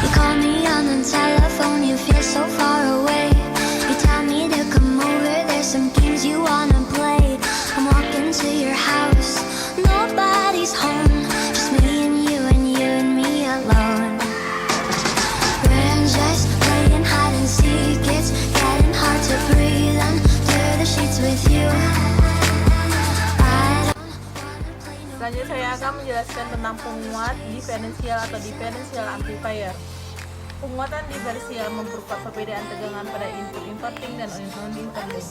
You call me on the telephone, you feel so far away. You tell me to come over, there's some games you wanna play. I'm walking to your house, nobody's home, just me and you and you and me alone. We're just playing hide and seek, it's getting hard to breathe under the sheets with you. Selanjutnya saya akan menjelaskan tentang penguat diferensial atau diferential amplifier. Penguatan diferensial memberupa perbedaan tegangan pada input inverting dan non-inverting.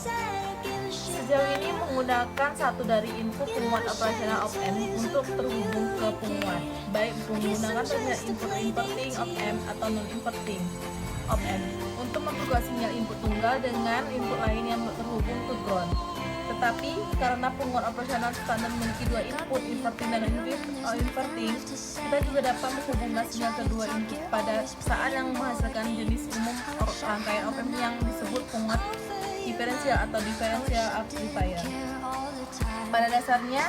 Sejauh ini menggunakan satu dari input penguat operasional op-amp untuk terhubung ke penguat, baik menggunakan terminal input inverting op-amp atau non-inverting op-amp untuk memperkuat sinyal input tunggal dengan input lain yang terhubung ke ground. Tetapi karena penguat operasional standar memiliki dua input, inverting dan non-inverting, kita juga dapat menghubungkan sinyal kedua input pada saat yang menghasilkan jenis umum rangkaian op-amp yang disebut penguat diferensial atau diferential amplifier. Pada dasarnya,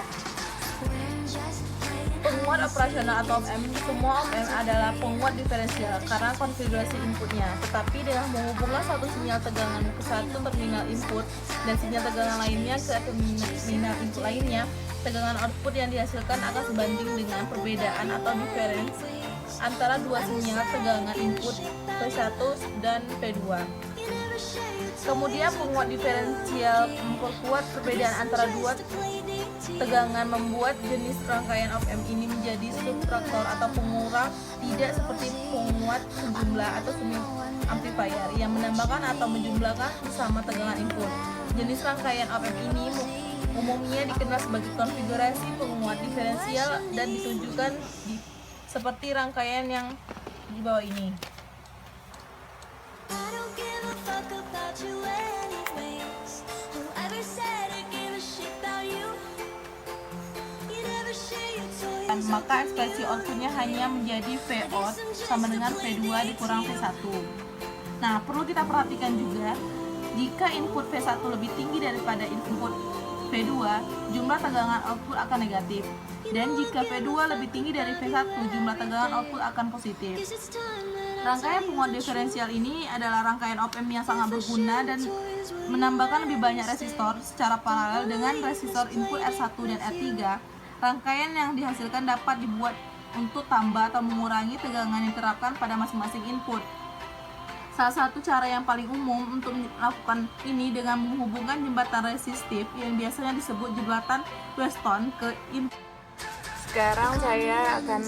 penguat operasional atau op-amp, semua op-amp adalah penguat diferensial karena konfigurasi inputnya. Tetapi dengan menghubungkan satu sinyal tegangan ke satu terminal input dan sinyal tegangan lainnya ke terminal input lainnya, tegangan output yang dihasilkan akan sebanding dengan perbedaan atau difference antara dua sinyal tegangan input P1 dan P2. Kemudian penguat diferensial memperkuat perbedaan antara dua tegangan, membuat jenis rangkaian op-amp ini menjadi subtraktor atau pengurang, tidak seperti penguat sejumlah atau semi amplifier yang menambahkan atau menjumlahkan bersama tegangan input. Jenis rangkaian op-amp ini umumnya dikenal sebagai konfigurasi penguat diferensial dan ditunjukkan seperti rangkaian yang di bawah ini. Maka ekspresi outputnya hanya menjadi Vout sama dengan V2 dikurang V1. Nah, perlu kita perhatikan juga, jika input V1 lebih tinggi daripada input V2, jumlah tegangan output akan negatif. Dan jika V2 lebih tinggi dari V1, jumlah tegangan output akan positif. Rangkaian penguat diferensial ini adalah rangkaian op-amp yang sangat berguna dan menambahkan lebih banyak resistor secara paralel dengan resistor input R1 dan R3. Rangkaian yang dihasilkan dapat dibuat untuk tambah atau mengurangi tegangan yang diterapkan pada masing-masing input. Salah satu cara yang paling umum untuk melakukan ini dengan menghubungkan jembatan resistif yang biasanya disebut jembatan Weston ke input. Sekarang saya akan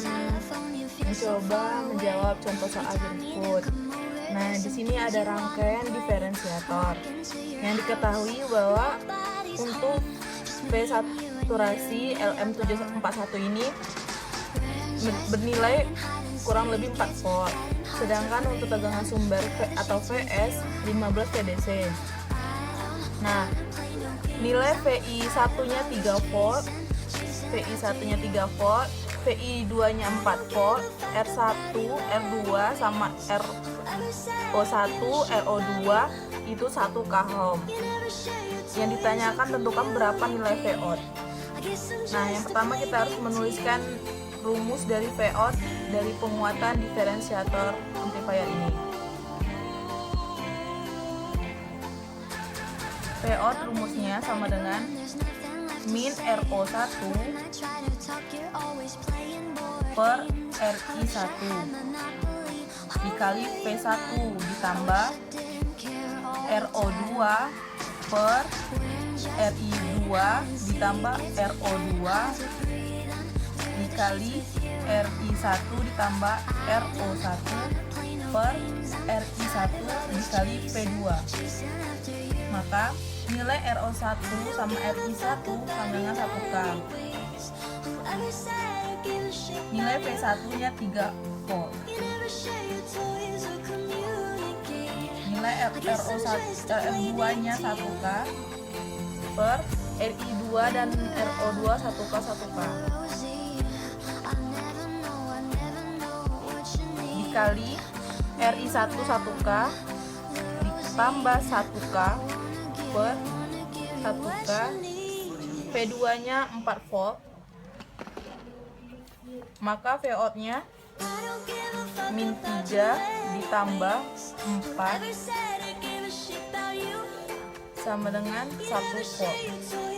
mencoba menjawab contoh soal input. Nah, di sini ada rangkaian diferensiator yang diketahui bahwa untuk P-saturasi LM741 ini bernilai kurang lebih 4 volt, sedangkan untuk tegangan sumber atau VS 15 VDC. Nah, nilai VI1-nya 3 volt, VI1-nya 3 volt, VI2-nya 4 volt, R1, R2 sama RO1, RO2 itu 1 kHm. Yang ditanyakan tentukan berapa nilai Vout. Nah, yang pertama kita harus menuliskan rumus dari Vout dari penguatan diferensiator amplifier ini. Vout rumusnya sama dengan min RO1 per RI1 dikali P1 ditambah RO2 per RI2 ditambah RO2 dikali RI1 ditambah RO1 per RI1 dikali P2. Maka nilai RO1 sama RI1 sama dengan 1K. Nilai P1-nya 3 volt. Nilai RO2-nya 1K per RI2 dan RO2 1K 1K dikali RI1 1K ditambah 1K per 1K, P2-nya 4 volt, maka Vout-nya min 3 ditambah 4 sama dengan 1 volt.